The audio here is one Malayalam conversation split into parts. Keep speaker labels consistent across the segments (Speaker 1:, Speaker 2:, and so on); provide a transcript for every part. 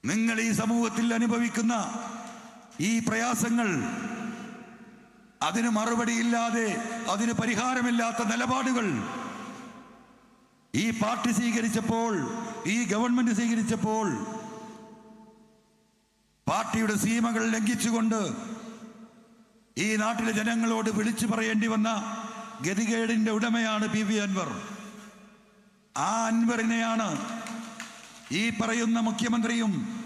Speaker 1: നിങ്ങൾ ഈ സമൂഹത്തിൽ അനുഭവിക്കുന്ന ഈ പ്രയാസങ്ങൾ, അതിന് മറുപടിയില്ലാതെ, അതിന് പരിഹാരമില്ലാത്ത നിലപാടുകൾ ഈ പാർട്ടി സ്വീകരിച്ചപ്പോൾ, ഈ ഗവൺമെന്റ് സ്വീകരിച്ചപ്പോൾ, പാർട്ടിയുടെ സീമകൾ ലംഘിച്ചുകൊണ്ട് ഈ നാട്ടിലെ ജനങ്ങളോട് വിളിച്ചു പറയേണ്ടി വന്ന ഗതികേടിന്റെ ഉടമയാണ് PV അൻവർ. ആ അൻവറിനെയാണ് ഈ പറയുന്ന മുഖ്യമന്ത്രിയും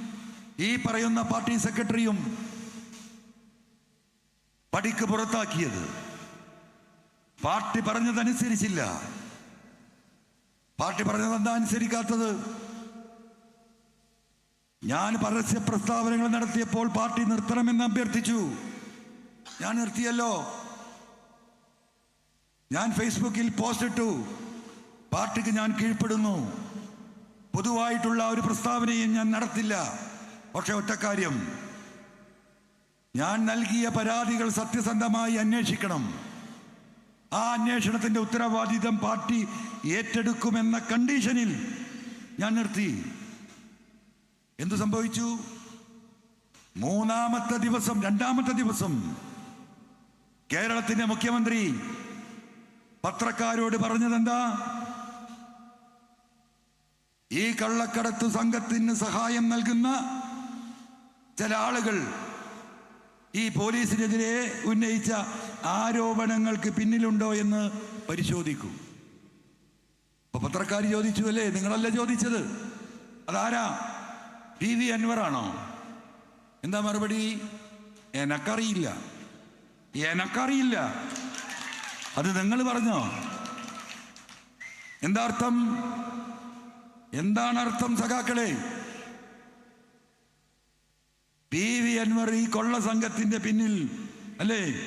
Speaker 1: ഈ പറയുന്ന പാർട്ടി സെക്രട്ടറിയും പടിക്ക് പുറത്താക്കിയത്. പാർട്ടി പറഞ്ഞതനുസരിച്ചില്ല. പാർട്ടി പറഞ്ഞതെന്താ അനുസരിക്കാത്തത്? ഞാൻ പരസ്യ പ്രസ്താവനകൾ നടത്തിയപ്പോൾ പാർട്ടി നിർത്തണമെന്ന് അഭ്യർത്ഥിച്ചു. ഞാൻ നിർത്തിയല്ലോ. ഞാൻ ഫേസ്ബുക്കിൽ പോസ്റ്റ് ഇട്ടു, പാർട്ടിക്ക് ഞാൻ കീഴ്പ്പെടുന്നു, പൊതുവായിട്ടുള്ള ഒരു പ്രസ്താവനയും ഞാൻ നടത്തില്ല. പക്ഷെ ഒറ്റക്കാര്യം, ഞാൻ നൽകിയ പരാതികൾ സത്യസന്ധമായി അന്വേഷിക്കണം. ആ അന്വേഷണത്തിന്റെ ഉത്തരവാദിത്തം പാർട്ടി ഏറ്റെടുക്കുമെന്ന കണ്ടീഷനിൽ ഞാൻ നിർത്തി. എന്തു സംഭവിച്ചു? രണ്ടാമത്തെ ദിവസം കേരളത്തിന്റെ മുഖ്യമന്ത്രി പത്രക്കാരോട് പറഞ്ഞതെന്താ? ഈ കള്ളക്കടത്ത് സംഘത്തിന് സഹായം നൽകുന്ന ചില ആളുകൾ ഈ പോലീസിനെതിരെ ഉന്നയിച്ച ആരോപണങ്ങൾക്ക് പിന്നിലുണ്ടോ എന്ന് പരിശോധിക്കൂ. അപ്പൊ പത്രക്കാർ ചോദിച്ചു, അല്ലേ? നിങ്ങളല്ല ചോദിച്ചത്, അതാരാ? PV അൻവറാണോ? എന്താ മറുപടി? എനക്കറിയില്ല. അത് നിങ്ങൾ പറഞ്ഞോ? എന്താണ് അർത്ഥം സഖാക്കളെ? PV അൻവർ ഈ കൊള്ള സംഘത്തിന്റെ പിന്നിൽ അല്ലേ?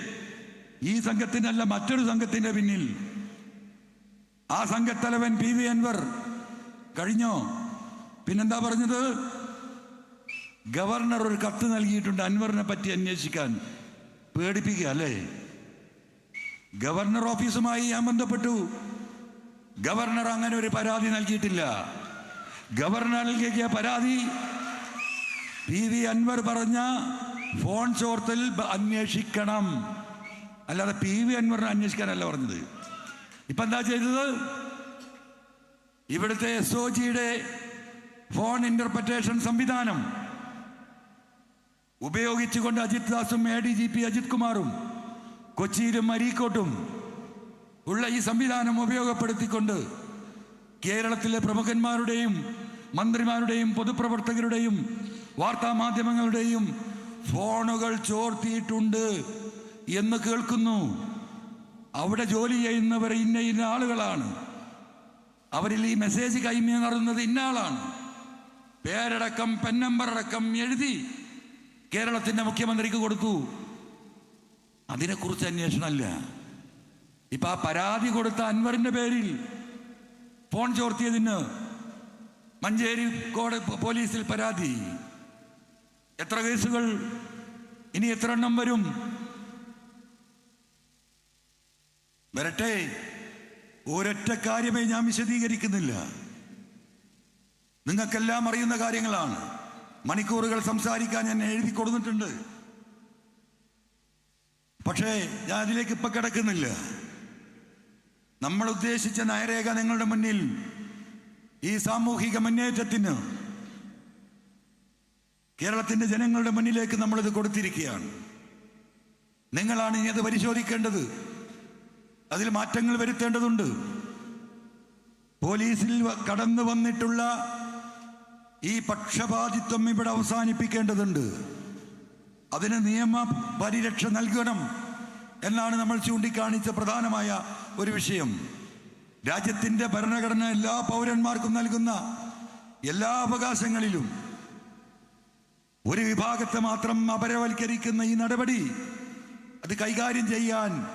Speaker 1: ഈ സംഘത്തിനല്ല, മറ്റൊരു സംഘത്തിന്റെ പിന്നിൽ. ആ സംഘത്തലവൻ PV അൻവർ കഴിഞ്ഞോ? പിന്നെന്താ പറഞ്ഞത്? ഗവർണർ ഒരു കത്ത് നൽകിയിട്ടുണ്ട് അൻവറിനെ പറ്റി അന്വേഷിക്കാൻ. പേടിപ്പിക്കുക അല്ലേ? ഗവർണർ ഓഫീസുമായി ഞാൻ ബന്ധപ്പെട്ടു. ഗവർണർ അങ്ങനെ ഒരു പരാതി നൽകിയിട്ടില്ല. ഗവർണർ നൽകിയ പരാതി PV അൻവർ പറഞ്ഞ ഫോൺ ചോർത്തൽ അന്വേഷിക്കണം, അല്ലാതെ PV അൻവറിനെ അന്വേഷിക്കാനല്ല പറഞ്ഞത്. ഇപ്പൊ എന്താ ചെയ്തത്? ഇവിടുത്തെ SOGയുടെ ഫോൺ ഇന്റർപ്രറ്റേഷൻ സംവിധാനം ഉപയോഗിച്ചുകൊണ്ട് അജിത് ദാസും ADGP അജിത് കുമാറും കൊച്ചിയിലും അരീക്കോട്ടും ഉള്ള ഈ സംവിധാനം ഉപയോഗപ്പെടുത്തിക്കൊണ്ട് കേരളത്തിലെ പ്രമുഖന്മാരുടെയും മന്ത്രിമാരുടെയും പൊതുപ്രവർത്തകരുടെയും വാർത്താ മാധ്യമങ്ങളുടെയും ഫോണുകൾ ചോർത്തിയിട്ടുണ്ട് എന്ന് കേൾക്കുന്നു. അവിടെ ജോലി ചെയ്യുന്നവർ ഇന്ന ആളുകളാണ്. അവരിൽ ഈ മെസ്സേജ് കൈമാറുന്നത് ഇന്ന ആളാണ്. പേരടക്കം പെൻ നമ്പർ അടക്കം എഴുതി കേരളത്തിന്റെ മുഖ്യമന്ത്രിക്ക് കൊടുത്തു. അതിനെക്കുറിച്ച് അന്വേഷണമല്ല. ഇപ്പൊ ആ പരാതി കൊടുത്ത അൻവറിന്റെ പേരിൽ ഫോൺ ചോർത്തിയതിന് മഞ്ചേരി പോലീസിൽ പരാതി. എത്ര കേസുകൾ? ഇനി എത്ര എണ്ണം വരും? വരട്ടെ. ഒരൊറ്റ കാര്യമേ ഞാൻ വിശദീകരിക്കുന്നില്ല. നിങ്ങൾക്കെല്ലാം അറിയുന്ന കാര്യങ്ങളാണ്. മണിക്കൂറുകൾ സംസാരിക്കാൻ ഞാൻ എഴുതി കൊടുത്തിട്ടുണ്ട്. പക്ഷേ ഞാൻ അതിലേക്ക് ഇപ്പൊ കിടക്കുന്നില്ല. നമ്മൾ ഉദ്ദേശിച്ച നയരേഖ നിങ്ങളുടെ മുന്നിൽ ഈ സാമൂഹിക മുന്നേറ്റത്തിന് കേരളത്തിന്റെ ജനങ്ങളുടെ മുന്നിലേക്ക് നമ്മളിത് കൊടുത്തിരിക്കുകയാണ്. നിങ്ങളാണ് ഇനി അത് പരിശോധിക്കേണ്ടത്. അതിൽ മാറ്റങ്ങൾ വരുത്തേണ്ടതുണ്ട്. പോലീസിൽ കടന്നു വന്നിട്ടുള്ള ഈ പക്ഷപാതിത്വം ഇവിടെ അവസാനിപ്പിക്കേണ്ടതുണ്ട്. അതിന് നിയമ പരിരക്ഷ നൽകണം എന്നാണ് നമ്മൾ ചൂണ്ടിക്കാണിച്ച പ്രധാനമായ ഒരു വിഷയം. രാജ്യത്തിന്റെ ഭരണഘടന എല്ലാ പൗരന്മാർക്കും നൽകുന്ന എല്ലാ അവകാശങ്ങളിലും ഒരു വിഭാഗത്തെ മാത്രം അപരവൽക്കരിക്കുന്ന ഈ നടപടി അത് കൈകാര്യം ചെയ്യാൻ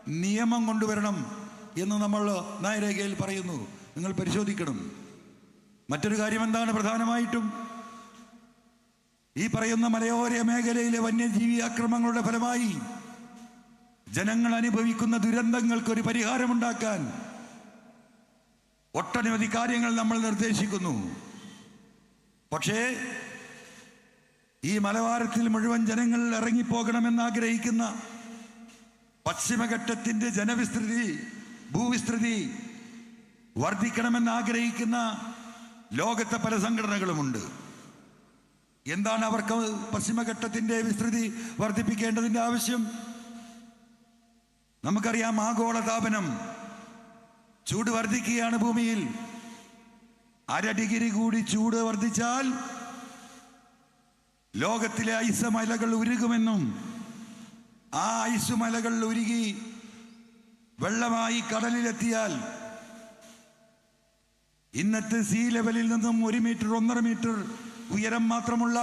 Speaker 1: നിയമം കൊണ്ടുവരണം എന്ന് നമ്മൾ നയരേഖയിൽ പറയുന്നു. നിങ്ങൾ പരിശോധിക്കണം. മറ്റൊരു കാര്യം എന്താണ്? പ്രധാനമായിട്ടും ഈ പറയുന്ന മലയോര മേഖലയിലെ വന്യജീവി ആക്രമണങ്ങളുടെ ഫലമായി ജനങ്ങൾ അനുഭവിക്കുന്ന ദുരന്തങ്ങൾക്കൊരു പരിഹാരമുണ്ടാക്കാൻ ഒട്ടനവധി കാര്യങ്ങൾ നമ്മൾ നിർദ്ദേശിക്കുന്നു. പക്ഷേ ഈ മലബാരത്തിൽ മുഴുവൻ ജനങ്ങൾ ഇറങ്ങിപ്പോകണമെന്ന് ആഗ്രഹിക്കുന്ന പശ്ചിമഘട്ടത്തിന്റെ ജനവിസ്തൃതി, ഭൂവിസ്തൃതി വർദ്ധിക്കണമെന്ന് ആഗ്രഹിക്കുന്ന ലോകത്തെ പല സംഘടനകളുമുണ്ട്. എന്താണ് അവർക്ക് പശ്ചിമഘട്ടത്തിന്റെ വിസ്തൃതി വർദ്ധിപ്പിക്കേണ്ടതിന്റെ ആവശ്യം? നമുക്കറിയാം, ആഗോളതാപനം, ചൂട് വർദ്ധിക്കുകയാണ് ഭൂമിയിൽ. 1/2 ഡിഗ്രി കൂടി ചൂട് വർദ്ധിച്ചാൽ ലോകത്തിലെ ഐസ് മലകൾ ഉരുകുമെന്നും ആ ഐസ് മലകൾ ഉരുകി വെള്ളമായി കടലിലെത്തിയാൽ ഇന്നത്തെ സീ ലെവലിൽ നിന്നും 1 മീറ്റർ 1.5 മീറ്റർ ഉയരം മാത്രമുള്ള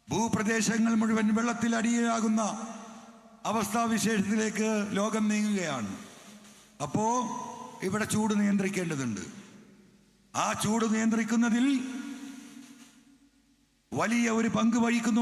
Speaker 1: ഭൂപ്രദേശങ്ങൾ മുഴുവൻ വെള്ളത്തിൽ അടിയാകുന്ന അവസ്ഥാവിശേഷത്തിലേക്ക് ലോകം നീങ്ങുകയാണ്. അപ്പോ ഇവിടെ ചൂട് നിയന്ത്രിക്കേണ്ടതുണ്ട്. ആ ചൂട് നിയന്ത്രിക്കുന്നതിൽ വലിയ ഒരു പങ്ക് വഹിക്കുന്നു